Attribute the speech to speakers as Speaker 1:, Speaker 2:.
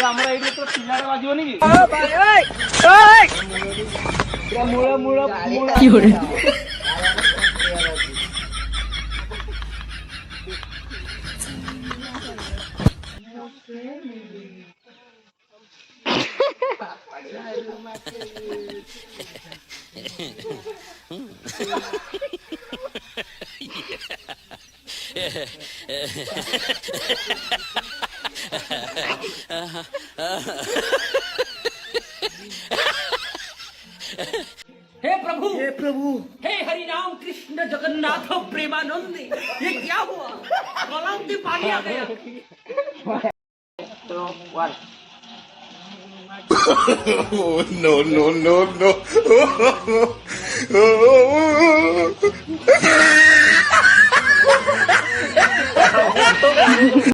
Speaker 1: ଆମର ଏଇଠି ତ ପିଲାଟା ବାଜିବନି କି ମୂଳ ମୂଳ
Speaker 2: কি hore
Speaker 3: हे प्रभु हे हरि राम कृष्ण जगन्नाथ प्रेमानंद ये क्या हुआ गलाव में पानी आ गया
Speaker 4: no, no, no, no.